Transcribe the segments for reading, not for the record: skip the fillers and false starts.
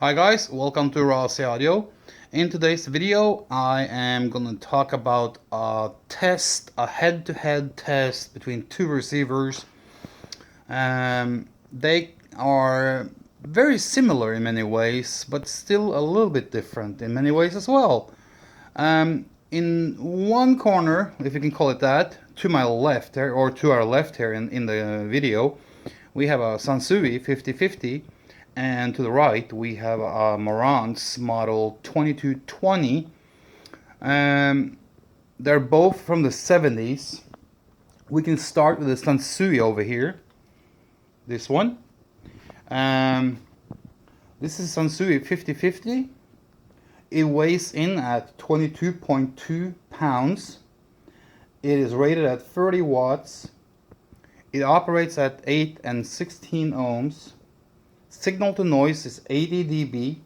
Hi guys, welcome to Rossi Audio. In today's video I am going to talk about a head-to-head test between two receivers. They are very similar in many ways, but still a little bit different in many ways as well. In one corner, if you can call it that, to my left here, or to our left here in the video, we have a Sansui 5050, and to the right we have a Marantz model 2220. They're both from the 70s. We can start with the Sansui over here. This one. This is Sansui 5050. It weighs in at 22.2 pounds. It is rated at 30 watts. It operates at 8 and 16 ohms. Signal to noise is 80 dB.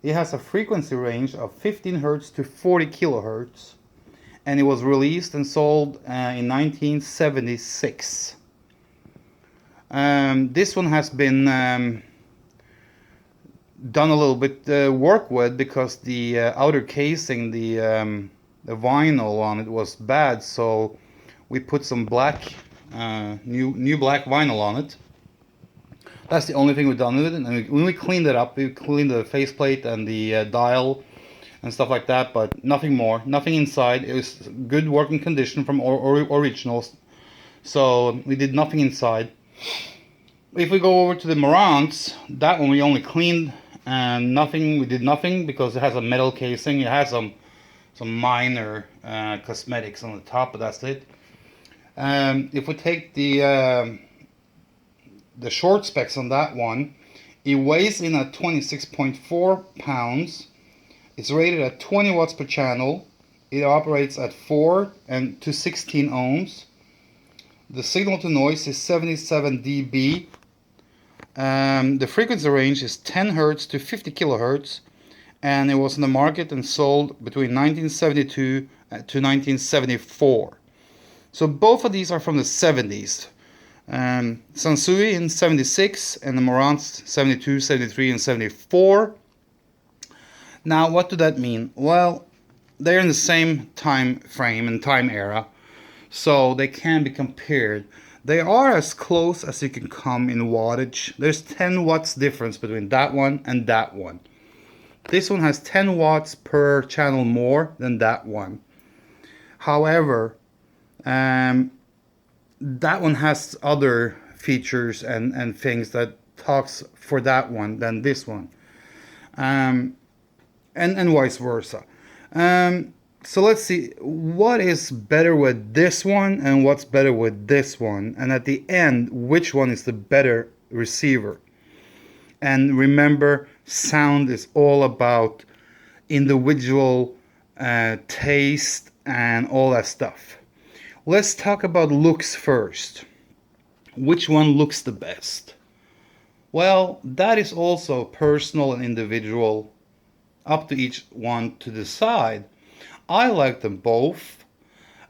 It has a frequency range of 15 Hz to 40 kHz. And it was released and sold in 1976. This one has been done a little bit work with because the outer casing, the vinyl on it was bad, so we put some black new black vinyl on it. That's the only thing we've done with it, and when we cleaned it up, we cleaned the faceplate and the dial and stuff like that, but nothing more, nothing inside. It was good working condition from originals, so we did nothing inside. If we go over to the Marantz, that one we only cleaned and nothing. We did nothing because it has a metal casing. It has some minor cosmetics on the top, but that's it. If we take the short specs on that one, it weighs in at 26.4 pounds. It's rated at 20 watts per channel. It operates at 4 and to 16 ohms. The signal to noise is 77 dB. The frequency range is 10 Hz to 50 kHz, and it was in the market and sold between 1972 to 1974. So both of these are from the 70s. Sansui in 76 and the Marantz 72, 73 and 74. Now what do that mean? Well, they're in the same time frame and time era, so they can be compared. They are as close as you can come in wattage. There's 10 watts difference between that one and that one. This one has 10 watts per channel more than that one. However, that one has other features and things that talks for that one than this one, and vice versa. So let's see what is better with this one and what's better with this one, and at the end which one is the better receiver. And remember, sound is all about individual taste and all that stuff. Let's talk about looks first. Which one looks the best? Well, that is also personal and individual, up to each one to decide. I like them both.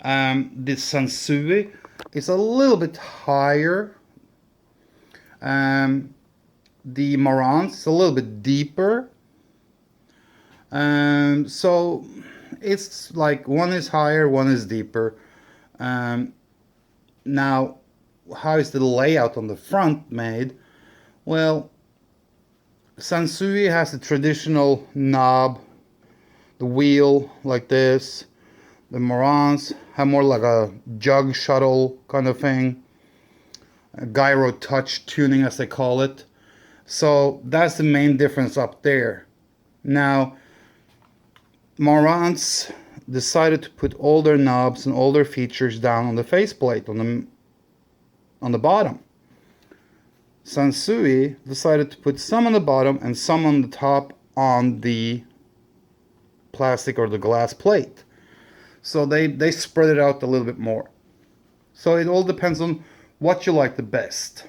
The Sansui is a little bit higher. The Marantz is a little bit deeper. So it's like one is higher, one is deeper. Now, how is the layout on the front made? Well, Sansui has the traditional knob, the wheel like this. The Marantz have more like a jug shuttle kind of thing, a gyro touch tuning as they call it. So that's the main difference up there. Now, Marantz decided to put all their knobs and all their features down on the faceplate on the bottom. Sansui decided to put some on the bottom and some on the top on the plastic or the glass plate. So they spread it out a little bit more. So it all depends on what you like the best.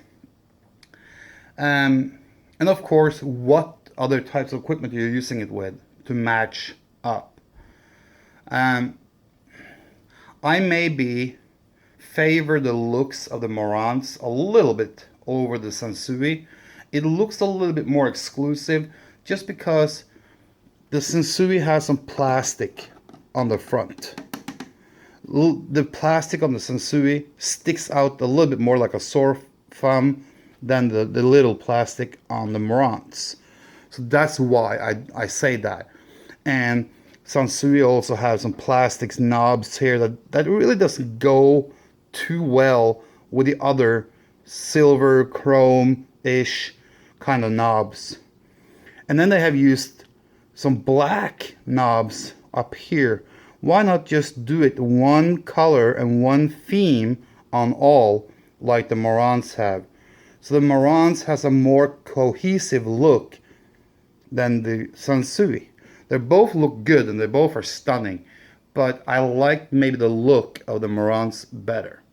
And of course, what other types of equipment you're using it with to match up. I maybe favor the looks of the Marantz a little bit over the Sansui. It looks a little bit more exclusive just because the Sansui has some plastic on the front. The plastic on the Sansui sticks out a little bit more like a sore thumb than the little plastic on the Marantz. So that's why I say that. And Sansui also has some plastics knobs here that really doesn't go too well with the other silver chrome-ish kind of knobs. And then they have used some black knobs up here. Why not just do it one color and one theme on all like the Marantz have? So the Marantz has a more cohesive look than the Sansui. They both look good and they both are stunning, but I like maybe the look of the Marantz better.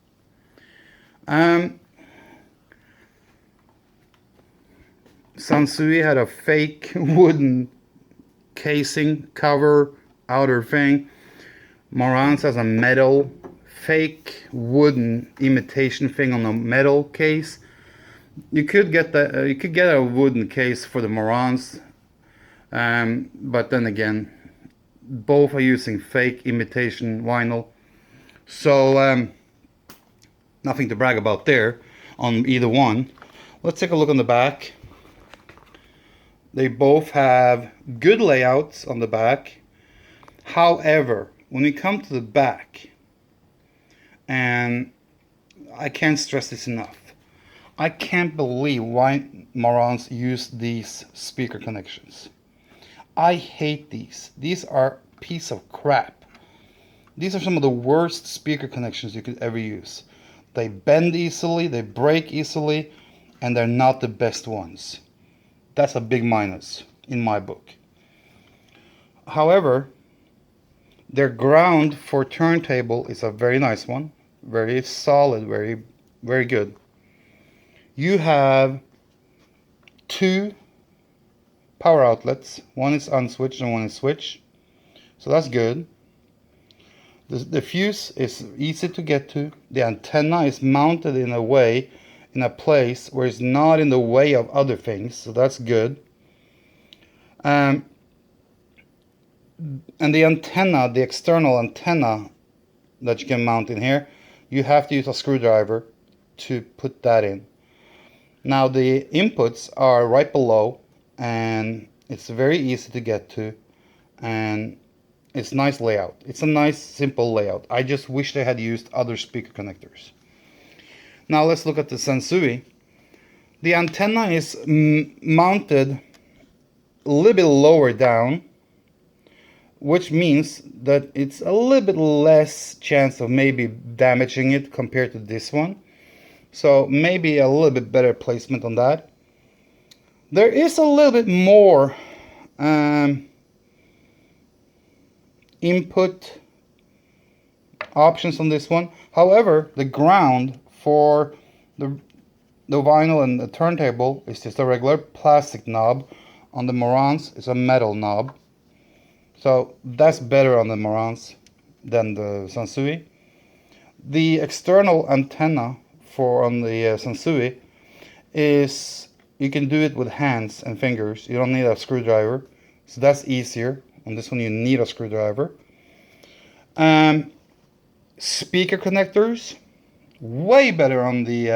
Sansui had a fake wooden casing cover outer thing. Marantz has a metal fake wooden imitation thing on the metal case. You could get a wooden case for the Marantz, but then again, both are using fake imitation vinyl, so nothing to brag about there on either one. Let's take a look on the back. They both have good layouts on the back. However, when we come to the back, and I can't stress this enough, I can't believe why Marantz used these speaker connections. I hate these. These are a piece of crap. These are some of the worst speaker connections you could ever use. They bend easily, they break easily, and they're not the best ones. That's a big minus in my book. However, their ground for turntable is a very nice one. Very solid, very, very good. You have two power outlets. One is unswitched and one is switched. So that's good. The fuse is easy to get to. The antenna is mounted in a place where it's not in the way of other things. So that's good. And the antenna, the external antenna that you can mount in here, you have to use a screwdriver to put that in. Now the inputs are right below, and it's very easy to get to, and it's nice layout. It's a nice simple layout. I just wish they had used other speaker connectors. Now let's look at the Sansui. The antenna is mounted a little bit lower down, which means that it's a little bit less chance of maybe damaging it compared to this one. So maybe a little bit better placement on that. There is a little bit more input options on this one. However, the ground for the vinyl and the turntable is just a regular plastic knob. On the Marantz it's a metal knob. So that's better on the Marantz than the Sansui. The external antenna on the Sansui is, you can do it with hands and fingers. You don't need a screwdriver. So that's easier. On this one you need a screwdriver. Speaker connectors, way better on the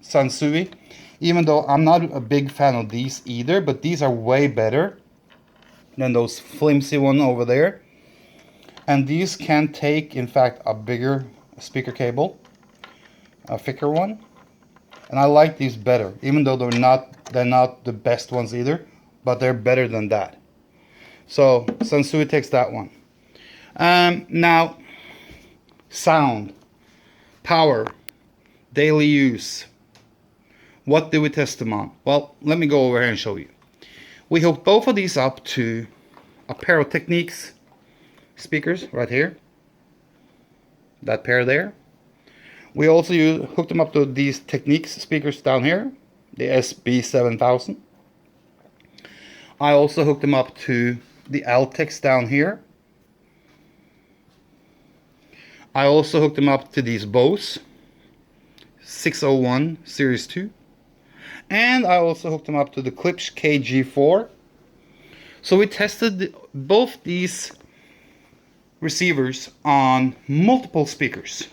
Sansui. Even though I'm not a big fan of these either, but these are way better than those flimsy one over there. And these can take, in fact, a bigger speaker cable, a thicker one. And I like these better, even though they're not the best ones either, but they're better than that. So Sansui takes that one. Now, sound, power, daily use. What do we test them on? Well, let me go over here and show you. We hooked both of these up to a pair of Technics speakers right here. That pair there. We also hooked them up to these Technics speakers down here, the SB7000. I also hooked them up to the Altex down here. I also hooked them up to these Bose 601 Series 2. And I also hooked them up to the Klipsch KG4 So we tested both these receivers on multiple speakers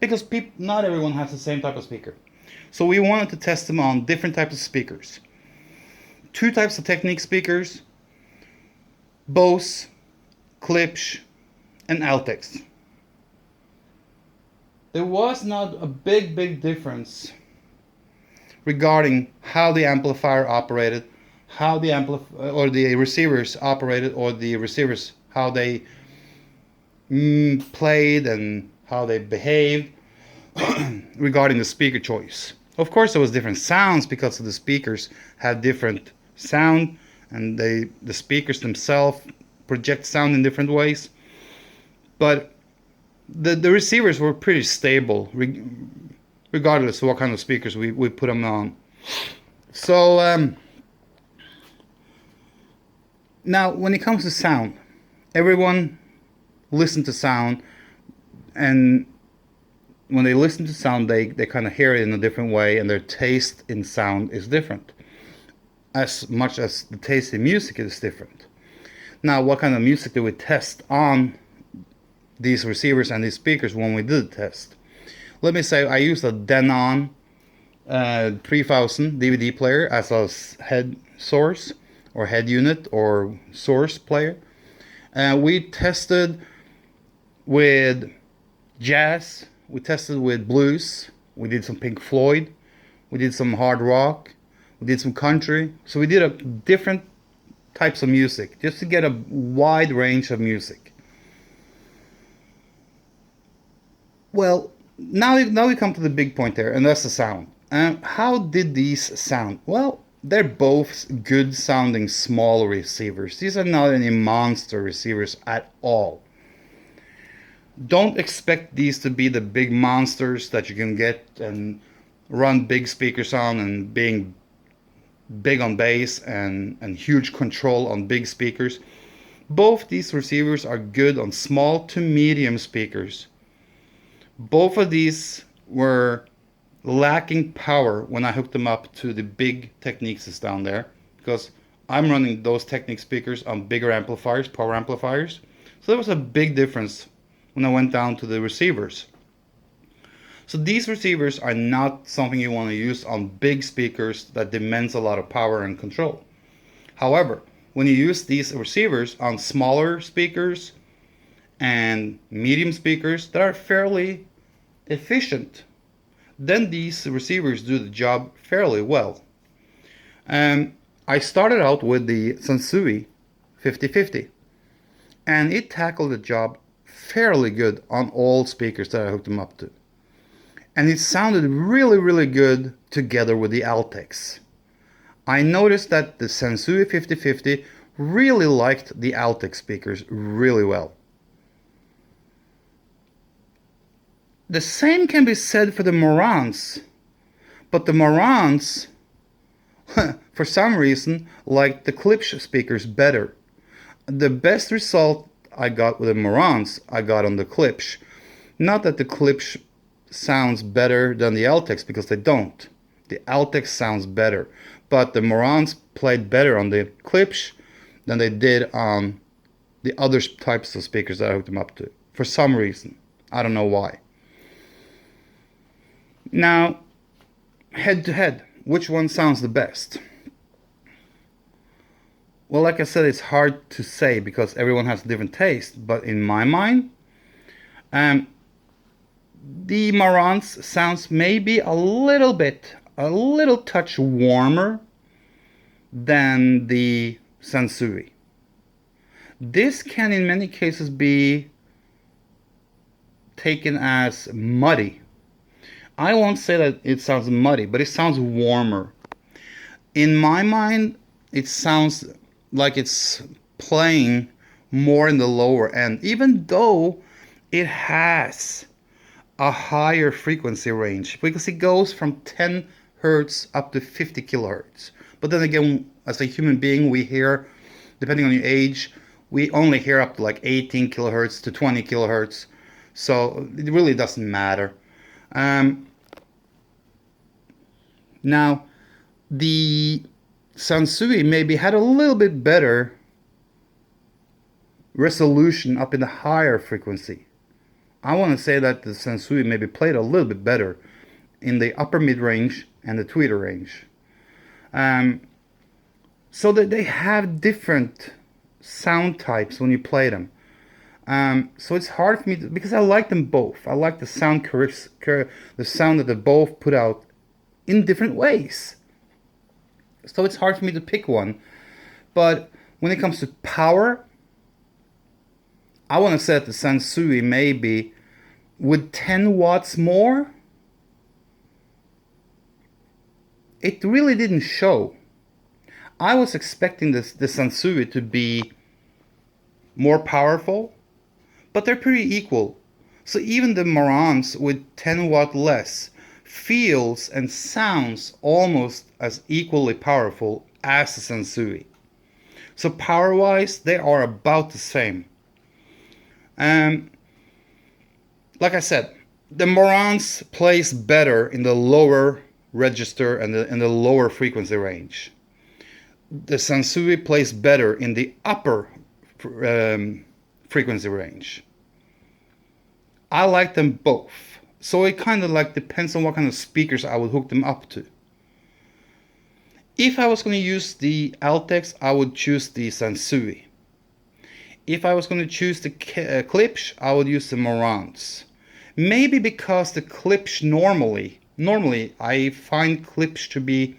because not everyone has the same type of speaker. So we wanted to test them on different types of speakers. Two types of Technique speakers, Bose, Klipsch, and Altex. There was not a big difference regarding how the amplifier operated, how the or the receivers operated, or the receivers how they played and how they behaved regarding the speaker choice. Of course, there was different sounds because of the speakers had different sound, and the speakers themselves project sound in different ways. But the receivers were pretty stable regardless of what kind of speakers we put them on. So now when it comes to sound, everyone listens to sound, and when they listen to sound, they kind of hear it in a different way, and their taste in sound is different, as much as the taste in music is different. Now, what kind of music do we test on these receivers and these speakers when we did the test? Let me say I used a Denon 3000 DVD player as a head source or head unit or source player. We tested with jazz, we tested with blues, we did some Pink Floyd, we did some hard rock, we did some country. So we did a different types of music just to get a wide range of music. Well, now we come to the big point there, and that's the sound. How did these sound? Well, they're both good sounding small receivers. These are not any monster receivers at all. Don't expect these to be the big monsters that you can get and run big speakers on, and being big on bass and huge control on big speakers. Both these receivers are good on small to medium speakers. Both of these were lacking power when I hooked them up to the big Techniques down there, because I'm running those Technique speakers on bigger amplifiers, power amplifiers. So there was a big difference when I went down to the receivers. So these receivers are not something you want to use on big speakers that demands a lot of power and control. However, when you use these receivers on smaller speakers and medium speakers that are fairly efficient, then these receivers do the job fairly well. I started out with the Sansui 5050, and it tackled the job fairly good on all speakers that I hooked them up to. And it sounded really good together with the Altex. I noticed that the Sansui 5050 really liked the Altex speakers really well. The same can be said for the Marantz, but the Marantz, for some reason, liked the Klipsch speakers better. The best result I got with the Marantz, I got on the Klipsch. Not that the Klipsch sounds better than the Altex, because they don't. The Altex sounds better, but the Marantz played better on the Klipsch than they did on the other types of speakers that I hooked them up to, for some reason. I don't know why. Now, head to head, which one sounds the best? Well, like I said, it's hard to say because everyone has a different taste, but in my mind, the Marantz sounds maybe a little touch warmer than the Sansui. This can in many cases be taken as muddy. I won't say that it sounds muddy, but it sounds warmer. In my mind, it sounds like it's playing more in the lower end, even though it has a higher frequency range, because it goes from 10 hertz up to 50 kilohertz. But then again, as a human being, we hear, depending on your age, we only hear up to like 18 kilohertz to 20 kilohertz. So it really doesn't matter. Now, the Sansui maybe had a little bit better resolution up in the higher frequency. I want to say that the Sansui maybe played a little bit better in the upper mid-range and the tweeter range. So that they have different sound types when you play them. So it's hard for me to, because I like them both. I like the sound the sound that they both put out in different ways. So it's hard for me to pick one. But when it comes to power, I want to say that the Sansui maybe with 10 watts more, it really didn't show. I was expecting the Sansui to be more powerful, but they're pretty equal. So even the Marantz with 10 watt less feels and sounds almost as equally powerful as the Sansui. So power wise, they are about the same. Like I said, the Marantz plays better in the lower register and in the lower frequency range. The Sansui plays better in the upper frequency range. I like them both. So it kind of like depends on what kind of speakers I would hook them up to. If I was going to use the Altex, I would choose the Sansui. If I was going to choose the Klipsch, I would use the Marantz. Maybe because the Klipsch normally I find Klipsch to be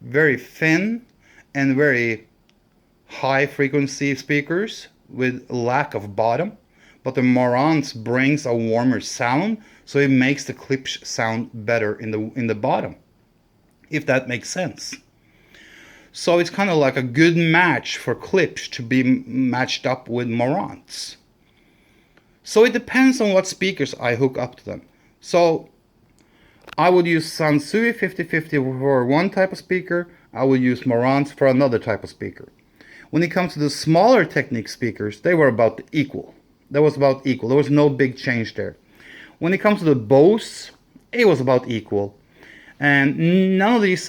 very thin and very high frequency speakers with lack of bottom. But the Marantz brings a warmer sound, so it makes the Klipsch sound better in the bottom, if that makes sense. So it's kind of like a good match for Klipsch to be matched up with Marantz. So it depends on what speakers I hook up to them. So I would use Sansui 50/50 for one type of speaker. I would use Marantz for another type of speaker. When it comes to the smaller Technique speakers, they were about equal. That was about equal. There was no big change there. When it comes to the Bose, it was about equal. And none of these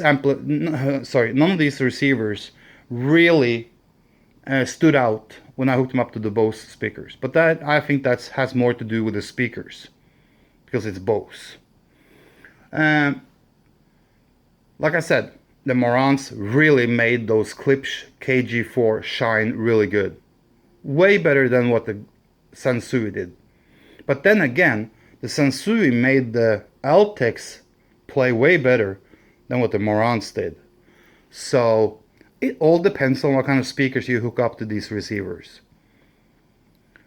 receivers really stood out when I hooked them up to the Bose speakers. But that, I think that has more to do with the speakers, because it's Bose. Like I said, the Marantz really made those Klipsch KG4 shine really good. Way better than what the Sansui did. But then again, the Sansui made the Altex play way better than what the Marantz did. So it all depends on what kind of speakers you hook up to these receivers.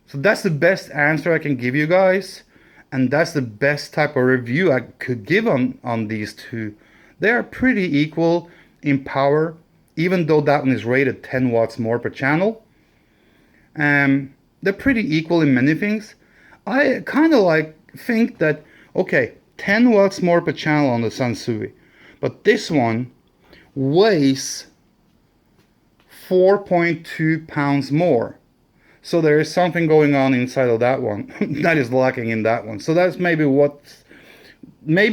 So that's the best answer I can give you guys, and that's the best type of review I could give on these two. They are pretty equal in power, even though that one is rated 10 watts more per channel. They're pretty equal in many things. I kind of think that, okay, 10 watts more per channel on the Sansui, but this one weighs 4.2 pounds more. So there is something going on inside of that one that is lacking in that one. So that's maybe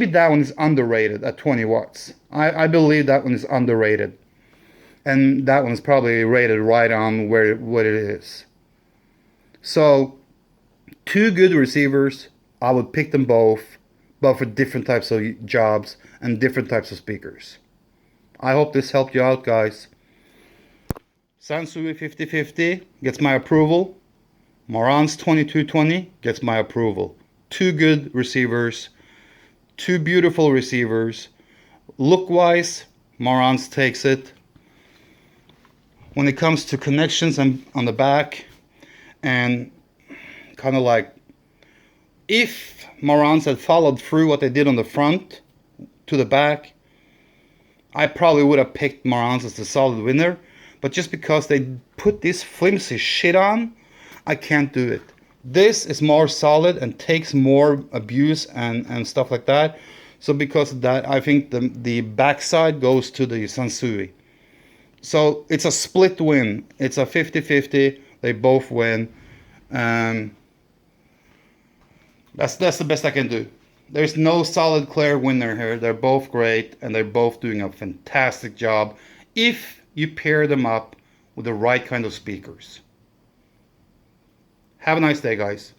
that one is underrated at 20 watts. I believe that one is underrated. And that one is probably rated right on where it is. So, two good receivers, I would pick them both, but for different types of jobs and different types of speakers. I hope this helped you out, guys. Sansui 50/50 gets my approval. Marantz 2220 gets my approval. Two good receivers, two beautiful receivers. Look-wise, Marantz takes it. When it comes to connections on the back, and kind of like, if Marantz had followed through what they did on the front to the back, I probably would have picked Marantz as the solid winner. But just because they put this flimsy shit on, I can't do it. This is more solid and takes more abuse and stuff like that. So because of that, I think the backside goes to the Sansui. So it's a split win. It's a 50/50. They both win. That's the best I can do. There's no solid clear winner here. They're both great, and they're both doing a fantastic job if you pair them up with the right kind of speakers. Have a nice day, guys.